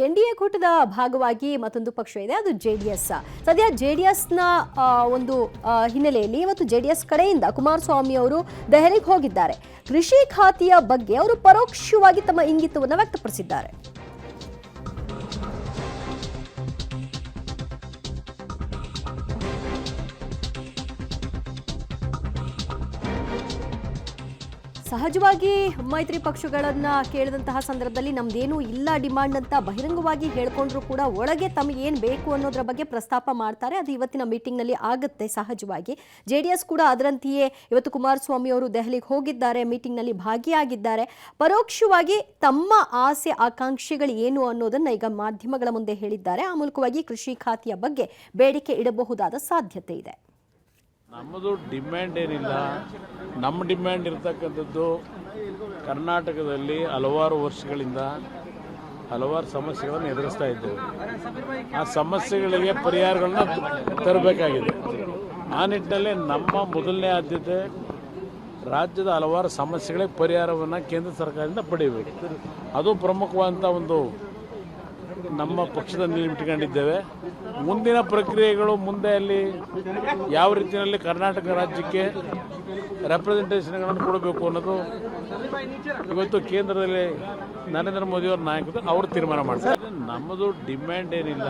NDA ಕೂಟದ ಭಾಗವಾಗಿ ಮತ್ತೊಂದು ಪಕ್ಷ ಇದೆ, ಅದು JDS. ಸದ್ಯ JDSನ ಒಂದು ಹಿನ್ನೆಲೆಯಲ್ಲಿ ಇವತ್ತು JDS ಕಡೆಯಿಂದ ಕುಮಾರಸ್ವಾಮಿ ಅವರು ದೆಹಲಿಗೆ ಹೋಗಿದ್ದಾರೆ. ಕೃಷಿ ಖಾತೆಯ ಬಗ್ಗೆ ಅವರು ಪರೋಕ್ಷವಾಗಿ ತಮ್ಮ ಇಂಗಿತವನ್ನು ವ್ಯಕ್ತಪಡಿಸಿದ್ದಾರೆ. ಸಹಜವಾಗಿ ಮೈತ್ರಿ ಪಕ್ಷಗಳನ್ನ ಕೇಳಿದಂತಹ ಸಂದರ್ಭದಲ್ಲಿ ನಮ್ದೇನೂ ಇಲ್ಲ ಡಿಮಾಂಡ್ ಅಂತ ಬಹಿರಂಗವಾಗಿ ಹೇಳ್ಕೊಂಡ್ರು ಕೂಡ ಒಳಗೆ ತಮಗೆ ಏನು ಬೇಕು ಅನ್ನೋದ್ರ ಬಗ್ಗೆ ಪ್ರಸ್ತಾಪ ಮಾಡ್ತಾರೆ. ಅದು ಇವತ್ತಿನ ಮೀಟಿಂಗ್ನಲ್ಲಿ ಆಗುತ್ತೆ ಸಹಜವಾಗಿ. JDS ಕೂಡ ಅದರಂತೆಯೇ ಇವತ್ತು ಕುಮಾರಸ್ವಾಮಿ ಅವರು ದೆಹಲಿಗೆ ಹೋಗಿದ್ದಾರೆ, ಮೀಟಿಂಗ್ನಲ್ಲಿ ಭಾಗಿಯಾಗಿದ್ದಾರೆ. ಪರೋಕ್ಷವಾಗಿ ತಮ್ಮ ಆಸೆ ಆಕಾಂಕ್ಷೆಗಳು ಏನು ಅನ್ನೋದನ್ನ ಈಗ ಮಾಧ್ಯಮಗಳ ಮುಂದೆ ಹೇಳಿದ್ದಾರೆ. ಆ ಮೂಲಕವಾಗಿ ಕೃಷಿ ಖಾತೆಯ ಬಗ್ಗೆ ಬೇಡಿಕೆ ಇಡಬಹುದಾದ ಸಾಧ್ಯತೆ ಇದೆ. ನಮ್ಮದು ಡಿಮ್ಯಾಂಡ್ ಏನಿಲ್ಲ. ನಮ್ಮ ಡಿಮ್ಯಾಂಡ್ ಇರ್ತಕ್ಕಂಥದ್ದು ಕರ್ನಾಟಕದಲ್ಲಿ ಹಲವಾರು ವರ್ಷಗಳಿಂದ ಹಲವಾರು ಸಮಸ್ಯೆಗಳನ್ನು ಎದುರಿಸ್ತಾ ಇದ್ದೇವೆ. ಆ ಸಮಸ್ಯೆಗಳಿಗೆ ಪರಿಹಾರಗಳನ್ನ ತರಬೇಕಾಗಿದೆ. ಆ ನಿಟ್ಟಿನಲ್ಲಿ ನಮ್ಮ ಮೊದಲನೇ ಆದ್ಯತೆ ರಾಜ್ಯದ ಹಲವಾರು ಸಮಸ್ಯೆಗಳಿಗೆ ಪರಿಹಾರವನ್ನು ಕೇಂದ್ರ ಸರ್ಕಾರದಿಂದ ಪಡೆಯಬೇಕು. ಅದು ಪ್ರಮುಖವಾದಂಥ ಒಂದು ನಮ್ಮ ಪಕ್ಷದಲ್ಲಿ ಇಟ್ಕೊಂಡಿದ್ದೇವೆ. ಮುಂದಿನ ಪ್ರಕ್ರಿಯೆಗಳು ಮುಂದೆ ಅಲ್ಲಿ ಯಾವ ರೀತಿಯಲ್ಲಿ ಕರ್ನಾಟಕ ರಾಜ್ಯಕ್ಕೆ ರೆಪ್ರೆಸೆಂಟೇಷನ್ಗಳನ್ನು ಕೊಡಬೇಕು ಅನ್ನೋದು ಇವತ್ತು ಕೇಂದ್ರದಲ್ಲಿ ನರೇಂದ್ರ ಮೋದಿಯವರ ನಾಯಕರು ಅವರು ತೀರ್ಮಾನ ಮಾಡ್ತಾರೆ. ನಮ್ಮದು ಡಿಮ್ಯಾಂಡ್ ಏನಿಲ್ಲ.